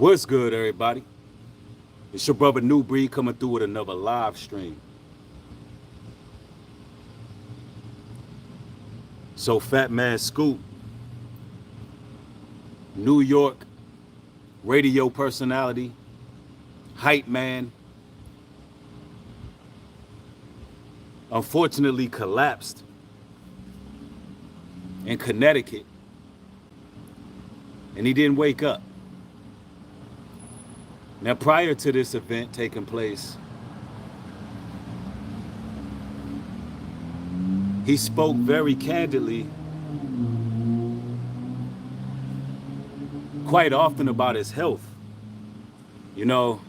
What's good, everybody? It's your brother New Breed coming through with another live stream. So, Fat Man Scoop, New York radio personality, hype man, unfortunately collapsed in Connecticut, and he didn't wake up. Now, prior to this event taking place, he spoke very candidly, quite often about his health. You know,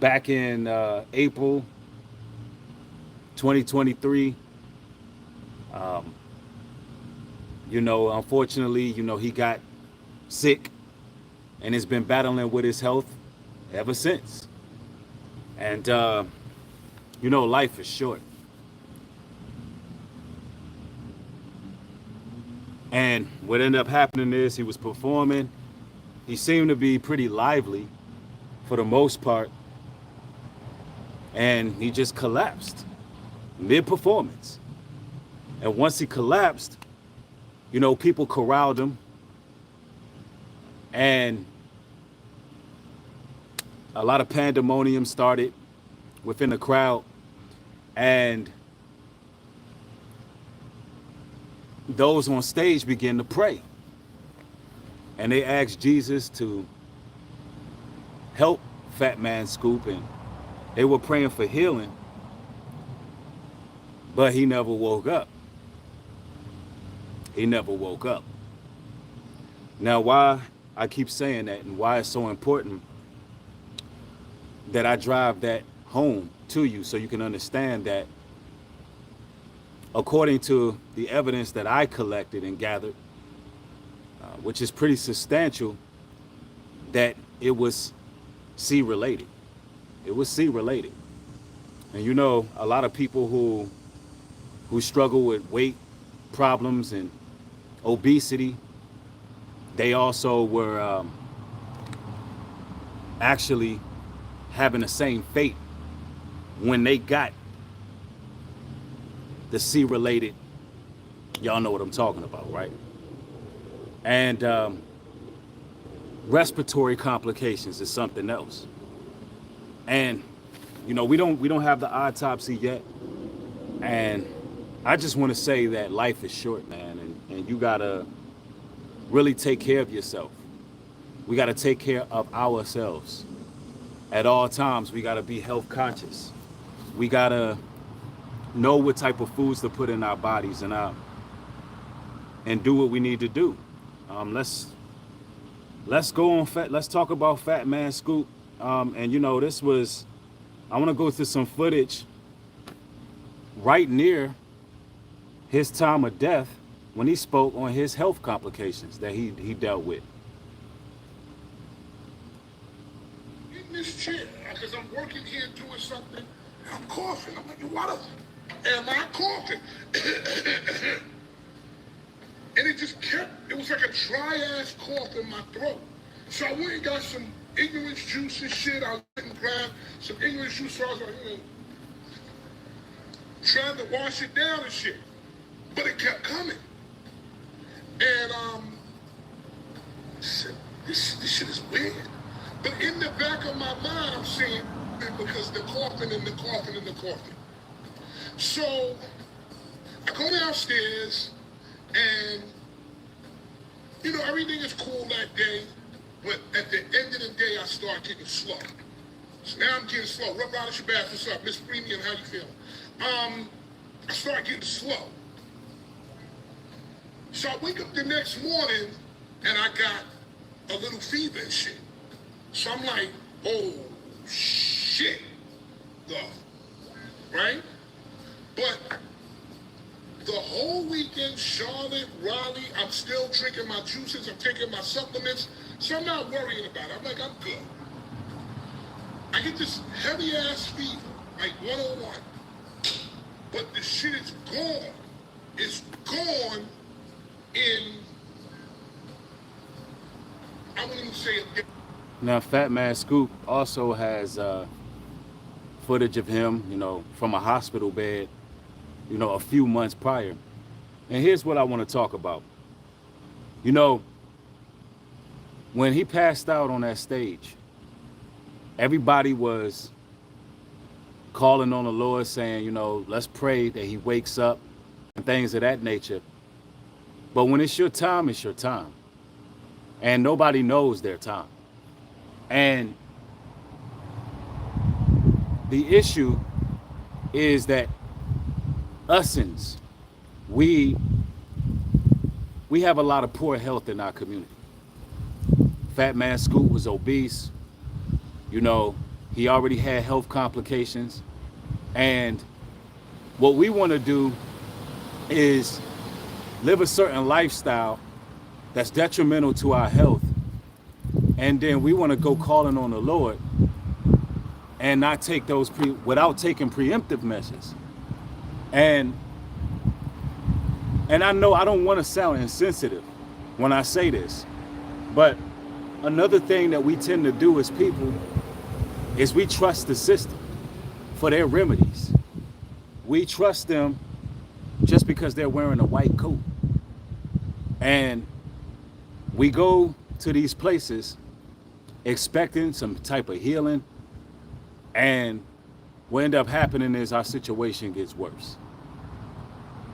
back in April 2023, um, unfortunately, he got sick and has been battling with his health ever since. And, life is short. And what ended up happening is he was performing. He seemed to be pretty lively for the most part. And he just collapsed mid-performance. And once he collapsed, people corralled him. And a lot of pandemonium started within the crowd. And those on stage began to pray. And they asked Jesus to help Fat Man Scoop. And they were praying for healing. But he never woke up. He never woke up. Now, why I keep saying that and why it's so important that I drive that home to you so you can understand that according to the evidence that I collected and gathered, which is pretty substantial, that it was C related. It was C related. And a lot of people who struggle with weight problems and obesity, they also were actually having the same fate when they got the C related. Y'all know what I'm talking about, right? And respiratory complications is something else. And we don't have the autopsy yet. And I just want to say that life is short, man, and you gotta really take care of yourself. We gotta take care of ourselves. At all times, we gotta be health conscious. We gotta know what type of foods to put in our bodies and do what we need to do. Let's go on fat. Let's talk about Fat Man Scoop. This was. I want to go through some footage right near his time of death when he spoke on his health complications that he dealt with. In this chair, because I'm working here doing something, and I'm coughing. I'm like, what am I coughing? And it just kept, it was like a dry ass cough in my throat. So I went and got some ignorance juice and shit. I went and grabbed some ignorance juice, so I was like, trying to wash it down and shit. But it kept coming. And this shit is weird. But in the back of my mind, I'm saying, because the coughing and the coughing and the coughing. So I go downstairs and, everything is cool that day. But at the end of the day, I start getting slow. So now I'm getting slow. Rub out of Shabazz, what's up? Miss Premium, how you feeling? I start getting slow. So I wake up the next morning and I got a little fever and shit. So I'm like, oh shit, right? But the whole weekend, Charlotte, Raleigh, I'm still drinking my juices, I'm taking my supplements, so I'm not worrying about it. I'm like, I'm good. I get this heavy ass fever, like 101. But the shit is gone. It's gone in, I wouldn't even say Now, Fat Man Scoop also has footage of him, from a hospital bed, a few months prior. And here's what I want to talk about. You know, when he passed out on that stage, everybody was calling on the Lord saying, let's pray that he wakes up and things of that nature. But when it's your time, it's your time. And nobody knows their time. And the issue is that usins, we have a lot of poor health in our community. Fat Man Scoop was obese. He already had health complications. And what we want to do is live a certain lifestyle that's detrimental to our health. And then we want to go calling on the Lord and not take those without taking preemptive measures. And I know I don't want to sound insensitive when I say this, but another thing that we tend to do as people is we trust the system for their remedies. We trust them just because they're wearing a white coat. And we go to these places expecting some type of healing, and what end up happening is our situation gets worse.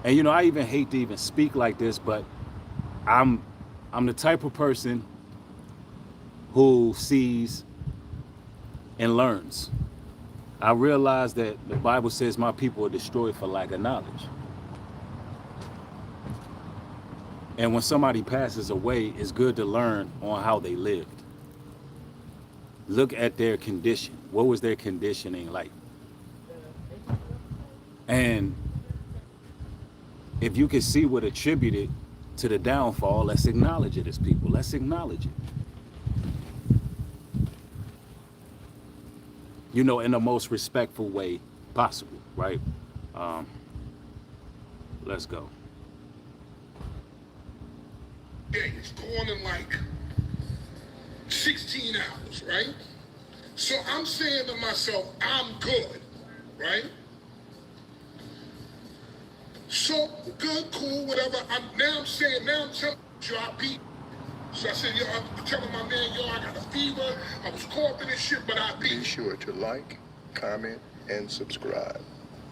And I even hate to even speak like this, but I'm the type of person who sees and learns. I realize that the Bible says my people are destroyed for lack of knowledge. And when somebody passes away, it's good to learn on how they lived. Look at their condition. What was their conditioning like? And if you can see what attributed to the downfall, let's acknowledge it as people. Let's acknowledge it. In the most respectful way possible, right? Let's go. It's going in like 16 hours, right? So I'm saying to myself, I'm good, right? So good, cool, whatever. I'm telling you I beat. So I said, I'm telling my man, I got a fever. I was coughing and shit, but I beat. Be sure to like, comment, and subscribe.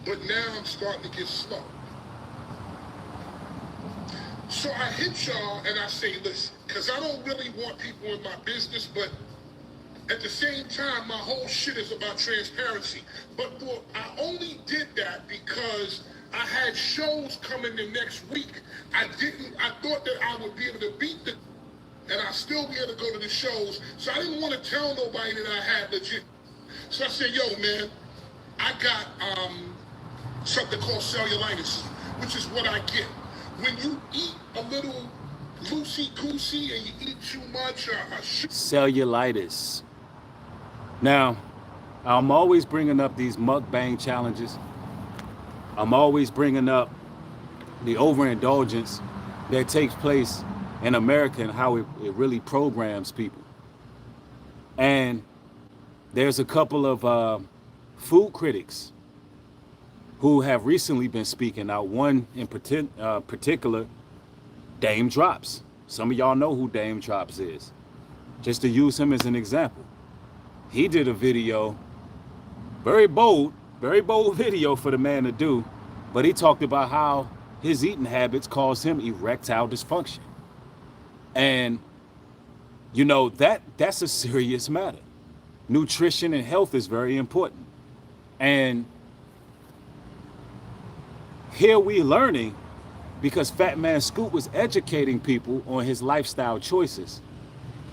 But now I'm starting to get slow. So I hit y'all and I say, listen, because I don't really want people in my business, but at the same time, my whole shit is about transparency. But I only did that because I had shows coming the next week. I thought that I would be able to beat the, and I still be able to go to the shows. So I didn't want to tell nobody that I had legit. So I said, yo, man, I got something called cellulitis, which is what I get. When you eat a little loosey-goosey and you eat too much, cellulitis. Now, I'm always bringing up these mukbang challenges. I'm always bringing up the overindulgence that takes place in America and how it really programs people. And there's a couple of food critics who have recently been speaking out. One in particular, Dame Drops. Some of y'all know who Dame Drops is. Just to use him as an example. He did a video, very bold video for the man to do, but he talked about how his eating habits cause him erectile dysfunction. And that's a serious matter. Nutrition and health is very important. And here we learning because Fat Man Scoop was educating people on his lifestyle choices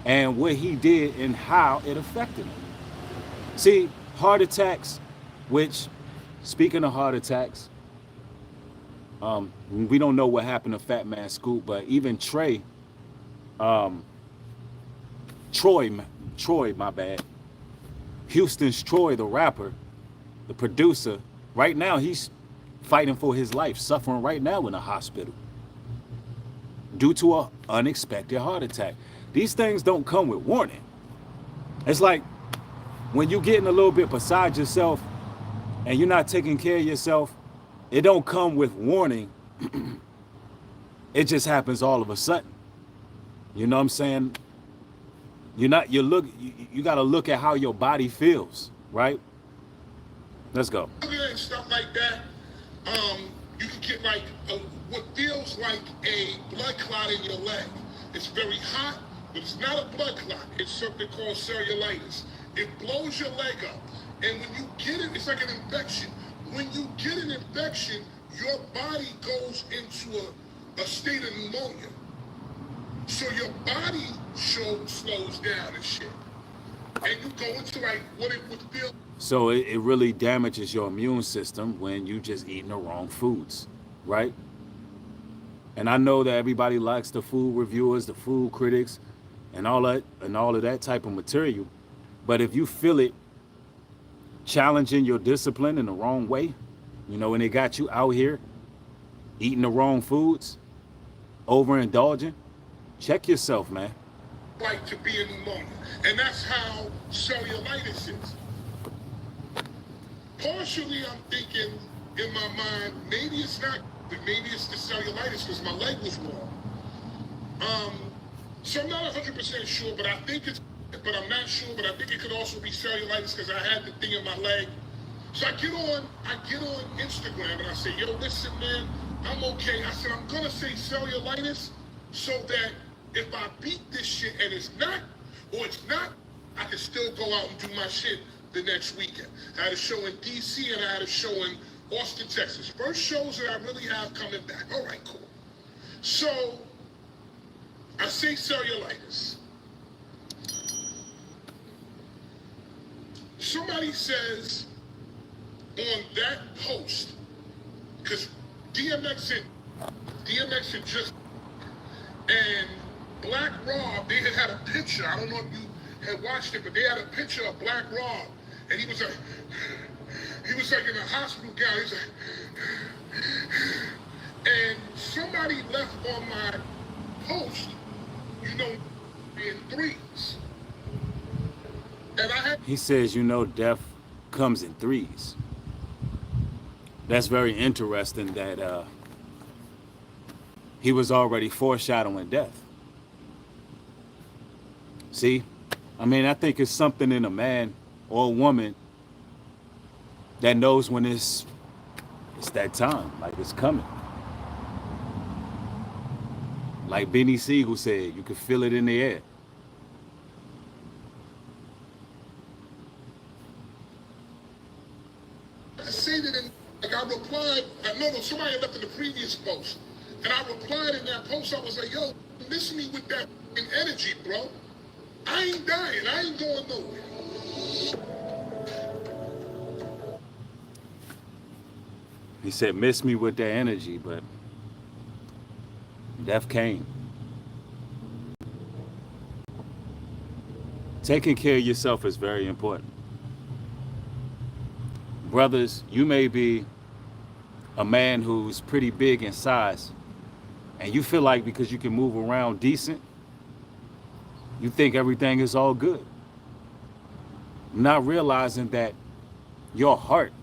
and what he did and how it affected him. See, heart attacks, which, speaking of heart attacks, we don't know what happened to Fat Man Scoop, but even Troy, my bad. Houston's Troy, the rapper, the producer, right now he's fighting for his life, suffering right now in a hospital due to an unexpected heart attack. These things don't come with warning. It's like when you're getting a little bit beside yourself and you're not taking care of yourself, it don't come with warning. It just happens all of a sudden. You know what I'm saying? You got to look at how your body feels, right? Let's go. And stuff like that, you can get like what feels like a blood clot in your leg. It's very hot, but it's not a blood clot. It's something called cellulitis. It blows your leg up. And when you get it, it's like an infection. When you get an infection, your body goes into a state of pneumonia. So your body slows down and shit. And you go into like what it would feel. So it really damages your immune system when you just eating the wrong foods, right? And I know that everybody likes the food reviewers, the food critics, and all of that type of material. But if you feel it challenging your discipline in the wrong way, you know, and it got you out here eating the wrong foods, overindulging, check yourself, man. Like to be in pneumonia. And that's how cellulitis is. Partially, I'm thinking in my mind, maybe it's not, but maybe it's the cellulitis because my leg was wrong. So I'm not 100% sure, but I think it's, but I'm not sure, but I think it could also be cellulitis because I had the thing in my leg. So I get on Instagram and I say, yo, listen, man, I'm okay. I said, I'm gonna say cellulitis so that if I beat this shit and it's not, or it's not, I can still go out and do my shit the next weekend. I had a show in DC and I had a show in Austin, Texas. First shows that I really have coming back. All right, cool. So I say cellulitis. Somebody says on that post, because DMX had just, and Black Rob, they had a picture. I don't know if you had watched it, but they had a picture of Black Rob, and he was like in a hospital gown. He's like, and somebody left on my post, you know, in threes, and I had. He says, you know, death comes in threes. That's very interesting that he was already foreshadowing death. See, I mean, I think it's something in a man or a woman that knows when it's that time, like it's coming. Like Benny Siegel said, you can feel it in the air. I say that in, like I replied, no, somebody left in the previous post, and I replied in that post, I was like, yo, miss me with that energy, bro. I ain't dying. I ain't going nowhere. He said, miss me with that energy, but death came. Taking care of yourself is very important. Brothers, you may be a man who's pretty big in size, and you feel like because you can move around decent, you think everything is all good. Not realizing that your heart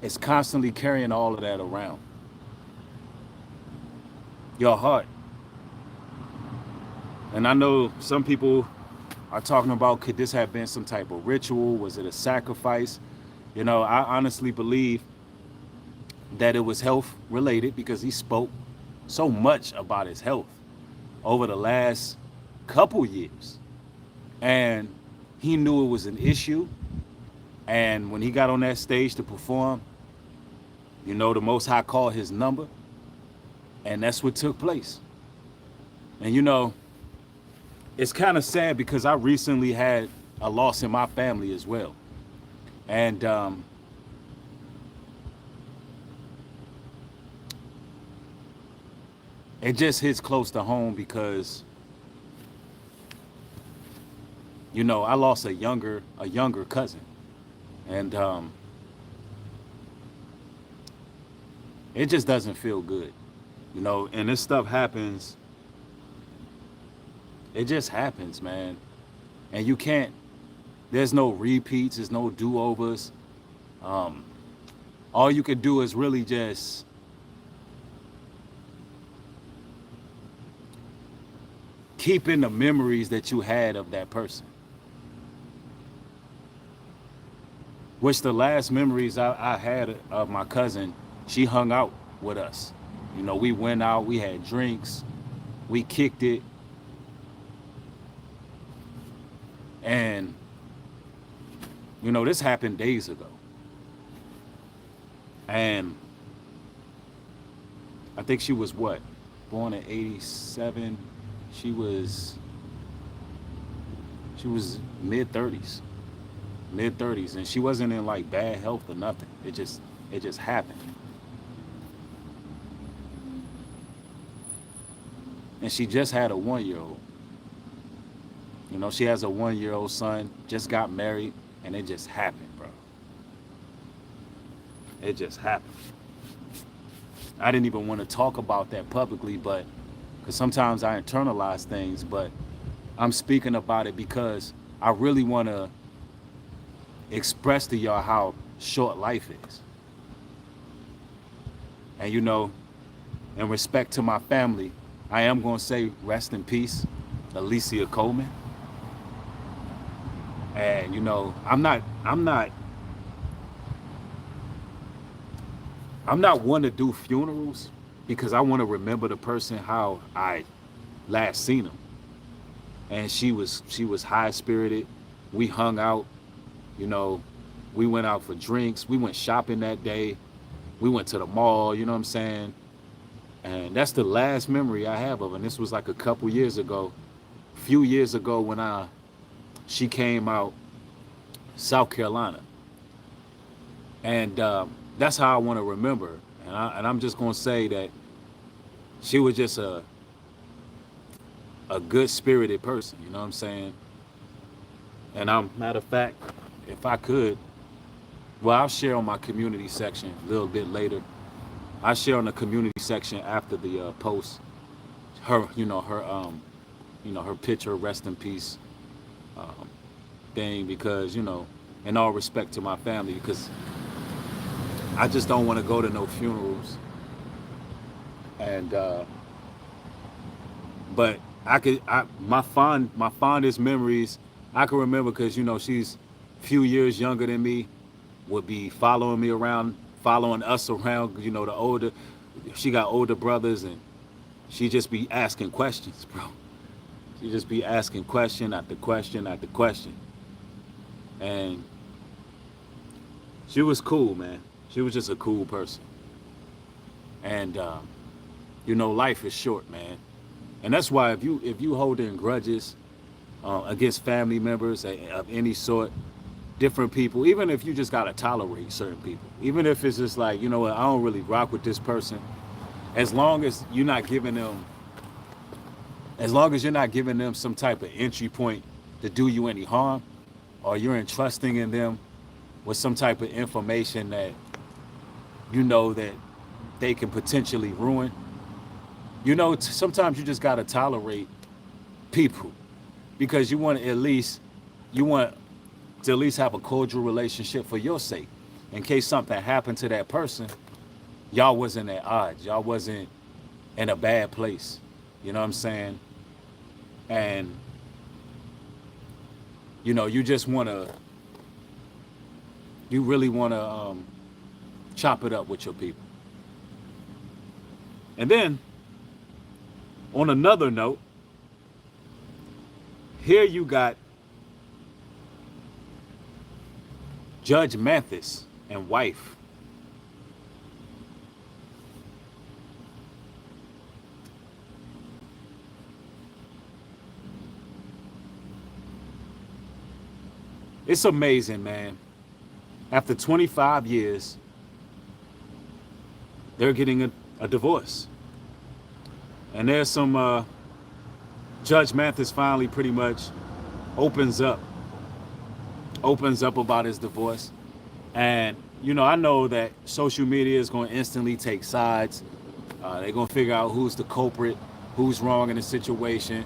is constantly carrying all of that around. Your heart. And I know some people are talking about, could this have been some type of ritual? Was it a sacrifice? You know, I honestly believe that it was health related because he spoke so much about his health over the last couple years. And he knew it was an issue. And when he got on that stage to perform, you know, the Most High called his number. And that's what took place. And, you know, it's kind of sad because I recently had a loss in my family as well. And it just hits close to home because, you know, I lost a younger cousin. And it just doesn't feel good. You know, and this stuff happens. It just happens, man. And you can't There's no repeats. There's no do-overs. All you can do is really just keep in the memories that you had of that person. Which the last memories I had of my cousin, she hung out with us. You know, we went out, we had drinks, we kicked it, and you know, this happened days ago. And I think she was what? Born in 87. She was mid 30s. Mid 30s, and she wasn't in like bad health or nothing. It just happened. And she just had a 1-year-old. You know, she has a 1-year-old son, just got married, and it just happened, bro. It just happened. I didn't even want to talk about that publicly, but because sometimes I internalize things, but I'm speaking about it because I really want to express to y'all how short life is. And you know, in respect to my family, I am going to say rest in peace, Alicia Coleman. And you know, I'm not one to do funerals because I want to remember the person how I last seen them. And she was high spirited. We hung out, you know, we went out for drinks, we went shopping that day, we went to the mall, you know what I'm saying? And that's the last memory I have of her. And this was like a couple years ago, a few years ago when she came out South Carolina. And that's how I want to remember her. And I'm just gonna say that she was just a good spirited person, you know what I'm saying? And matter of fact, if I could, well, I'll share on my community section a little bit later. I share on the community section after the post her picture, rest in peace thing, because, you know, in all respect to my family, because I just don't want to go to no funerals. And but my fondest memories I can remember, because, you know, she's a few years younger than me, would be following me around, following us around, you know, she got older brothers, and she just be asking questions, bro. She just be asking question after question after question. And she was cool, man. She was just a cool person. And you know, life is short, man. And that's why if you holding grudges against family members of any sort, different people, even if you just gotta tolerate certain people, even if it's just like, you know what, I don't really rock with this person, as long as you're not giving them some type of entry point to do you any harm, or you're entrusting in them with some type of information that you know that they can potentially ruin. You know, sometimes you just gotta tolerate people because you want to at least have a cordial relationship for your sake. In case something happened to that person, y'all wasn't at odds. Y'all wasn't in a bad place. You know what I'm saying? And, you know, you really want to chop it up with your people. And then, on another note, here you got Judge Mathis and wife. It's amazing, man. After 25 years, they're getting a divorce. And there's some, Judge Mathis finally pretty much opens up about his divorce. And, you know, I know that social media is going to instantly take sides. They're going to figure out who's the culprit, who's wrong in the situation.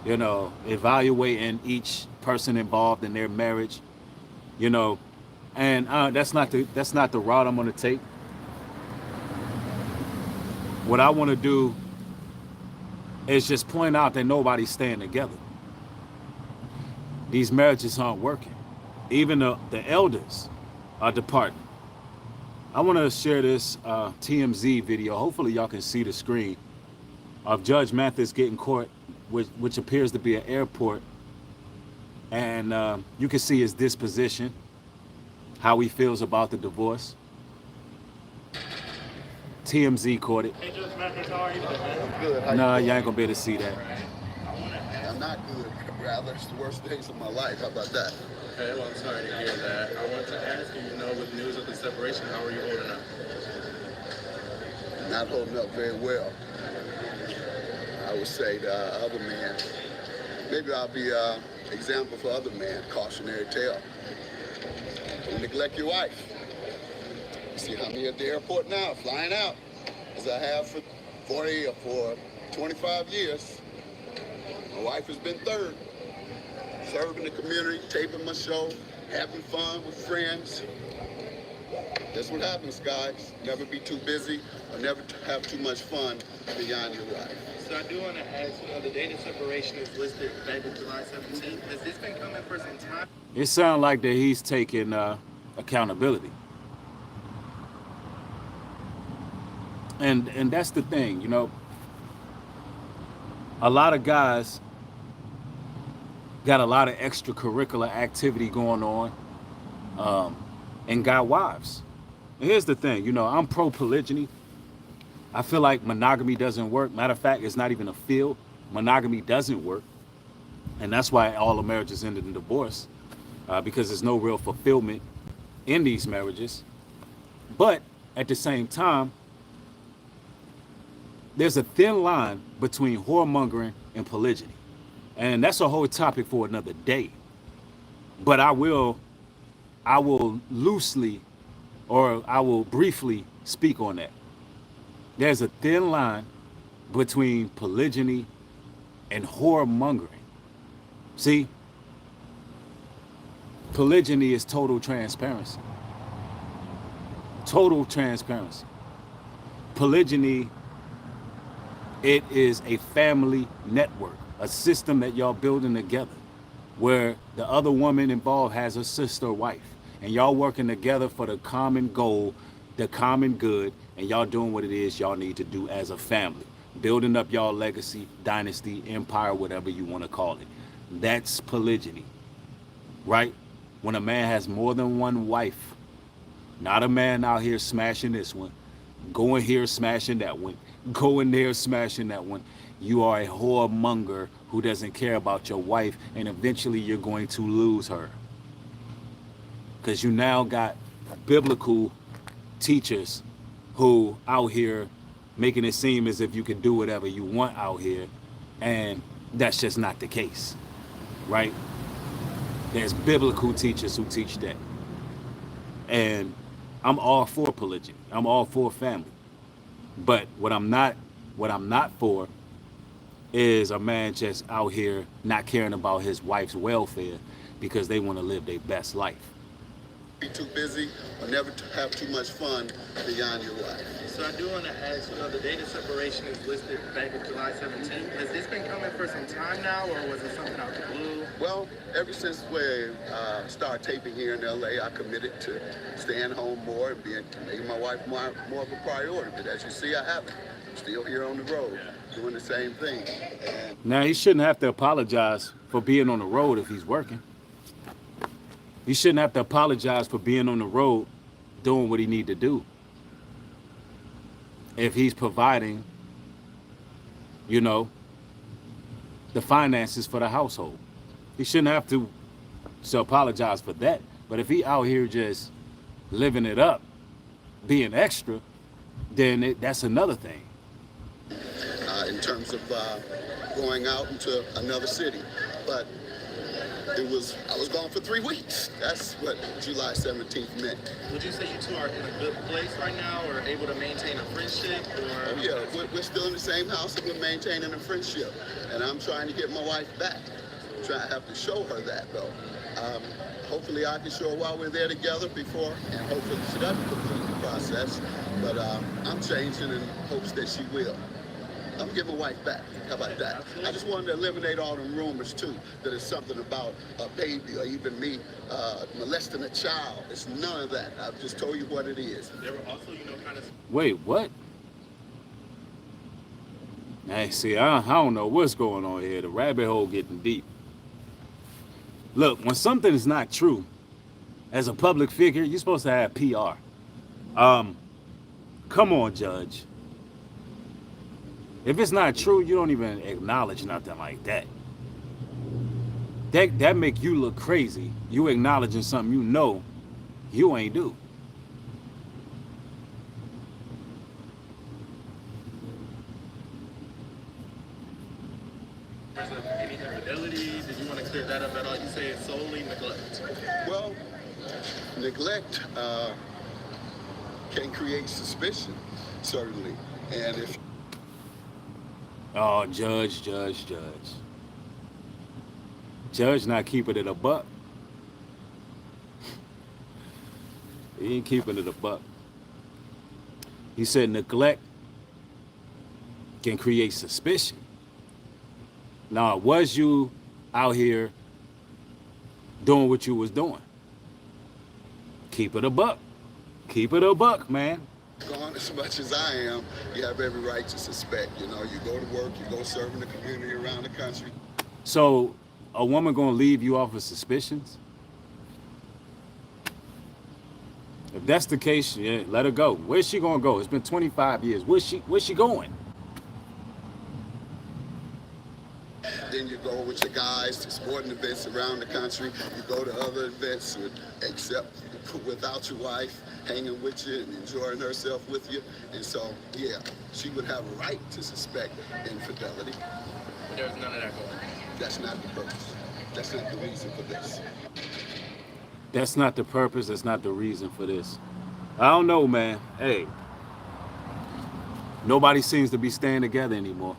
you know, evaluating each person involved in their marriage, you know, and that's not the route I'm going to take. What I want to do is just point out that nobody's staying together. These marriages aren't working. Even the elders are departing. I want to share this TMZ video. Hopefully, y'all can see the screen of Judge Mathis getting caught, which appears to be an airport. And you can see his disposition, how he feels about the divorce. TMZ caught it. Hey, Judge Mathis, how are you today, man? I'm good. How you Nah, doing? you ain't gonna be able to see that. I'm not good. Rather, it's the worst days of my life. How about that? Okay, well, I'm sorry to hear that. I wanted to ask you, with news of the separation, how are you holding up? Not holding up very well. I would say the other man, maybe I'll be an example for other men, cautionary tale. Don't neglect your wife. You see how many at the airport now, flying out, as I have for 40 or for 25 years. My wife has been third, serving the community, taping my show, having fun with friends. That's what happens, guys. Never be too busy or never have too much fun beyond your wife. So I do want to ask, the date of separation is listed back in July 17th. Has this been coming for some time? It sounds like that he's taking accountability. And that's the thing, a lot of guys got a lot of extracurricular activity going on, and got wives. And here's the thing, I'm pro polygyny. I feel like monogamy doesn't work. Matter of fact, it's not even a field. Monogamy doesn't work. And that's why all the marriages ended in divorce, because there's no real fulfillment in these marriages. But at the same time, there's a thin line between whoremongering and polygyny. And that's a whole topic for another day. But I will loosely, or I will briefly speak on that. There's a thin line between polygyny and whoremongering. See, polygyny is total transparency. Total transparency. Polygyny, it is a family network, a system that y'all building together, where the other woman involved has a sister wife, and y'all working together for the common goal, the common good, and y'all doing what it is y'all need to do as a family, building up y'all legacy, dynasty, empire, whatever you want to call it. That's polygyny, right? When a man has more than one wife, not a man out here smashing this one, going here smashing that one, going there smashing that one. You are a whoremonger who doesn't care about your wife, and eventually you're going to lose her. Because you now got biblical teachers who out here making it seem as if you can do whatever you want out here, and that's just not the case, right? There's biblical teachers who teach that. And I'm all for polygyny. I'm all for family. But what I'm not for is a man just out here not caring about his wife's welfare because they want to live their best life. Be too busy or never have too much fun beyond your wife. So I do want to ask, the date of separation is listed back in July 17th. Has this been coming for some time now, or was it something out the blue? Well, ever since we started taping here in LA, I committed to staying home more and making my wife more of a priority. But as you see, I haven't. I'm still here on the road, doing the same thing. And Now, he shouldn't have to apologize for being on the road if he's working. He shouldn't have to apologize for being on the road doing what he need to do. If he's providing, the finances for the household. He shouldn't have to apologize for that. But if he out here just living it up, being extra, then that's another thing. in terms of going out into another city. But I was gone for 3 weeks. That's what July 17th meant. Would you say you two are in a good place right now, or able to maintain a friendship, or? Oh yeah, we're still in the same house and we're maintaining a friendship. And I'm trying to get my wife back. I have to show her that though. Hopefully I can show her while we're there together before, and hopefully she doesn't complete the process. But I'm changing in hopes that she will. I'm gonna get my wife back. How about that? I just wanted to eliminate all them rumors too, that it's something about a baby or even me molesting a child. It's none of that. I've just told you what it is. There were also, kind of. Wait, what? Hey, see, I don't know what's going on here. The rabbit hole getting deep. Look, when something is not true, as a public figure, you're supposed to have PR. Come on, Judge. If it's not true, you don't even acknowledge nothing like that. That make you look crazy. You acknowledging something you know you ain't do. There's any infidelity? Did you want to clear that up at all? You say it's solely neglect. Well, neglect can create suspicion, certainly. And if Oh, Judge. Judge not keeping it a buck. He ain't keeping it a buck. He said neglect can create suspicion. Now, was you out here doing what you was doing? Keep it a buck. Keep it a buck, man. gone as much as I am, you have every right to suspect. You know, you go to work, you go serve in the community around the country. So, a woman gonna leave you off of suspicions? If that's the case, yeah, let her go. Where's she gonna go? It's been 25 years. Where's she going? Then you go with your guys to sporting events around the country. You go to other events, except without your wife, hanging with you and enjoying herself with you. And so, yeah, she would have a right to suspect infidelity. But there's none of that going on. That's not the purpose. That's not the reason for this. That's not the purpose. That's not the reason for this. I don't know, man. Hey, nobody seems to be staying together anymore.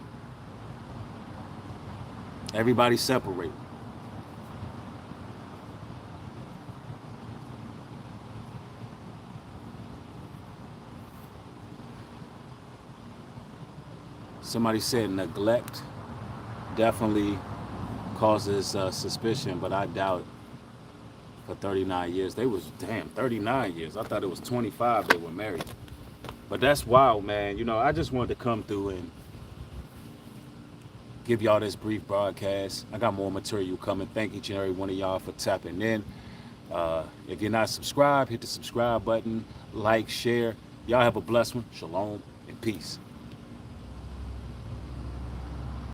Everybody's separated. Somebody said neglect definitely causes suspicion, but I doubt it. For 39 years. They was, 39 years. I thought it was 25 they were married. But that's wild, man. You know, I just wanted to come through and give y'all this brief broadcast. I got more material coming. Thank each and every one of y'all for tapping in. If you're not subscribed, hit the subscribe button, like, share. Y'all have a blessed one. Shalom and peace.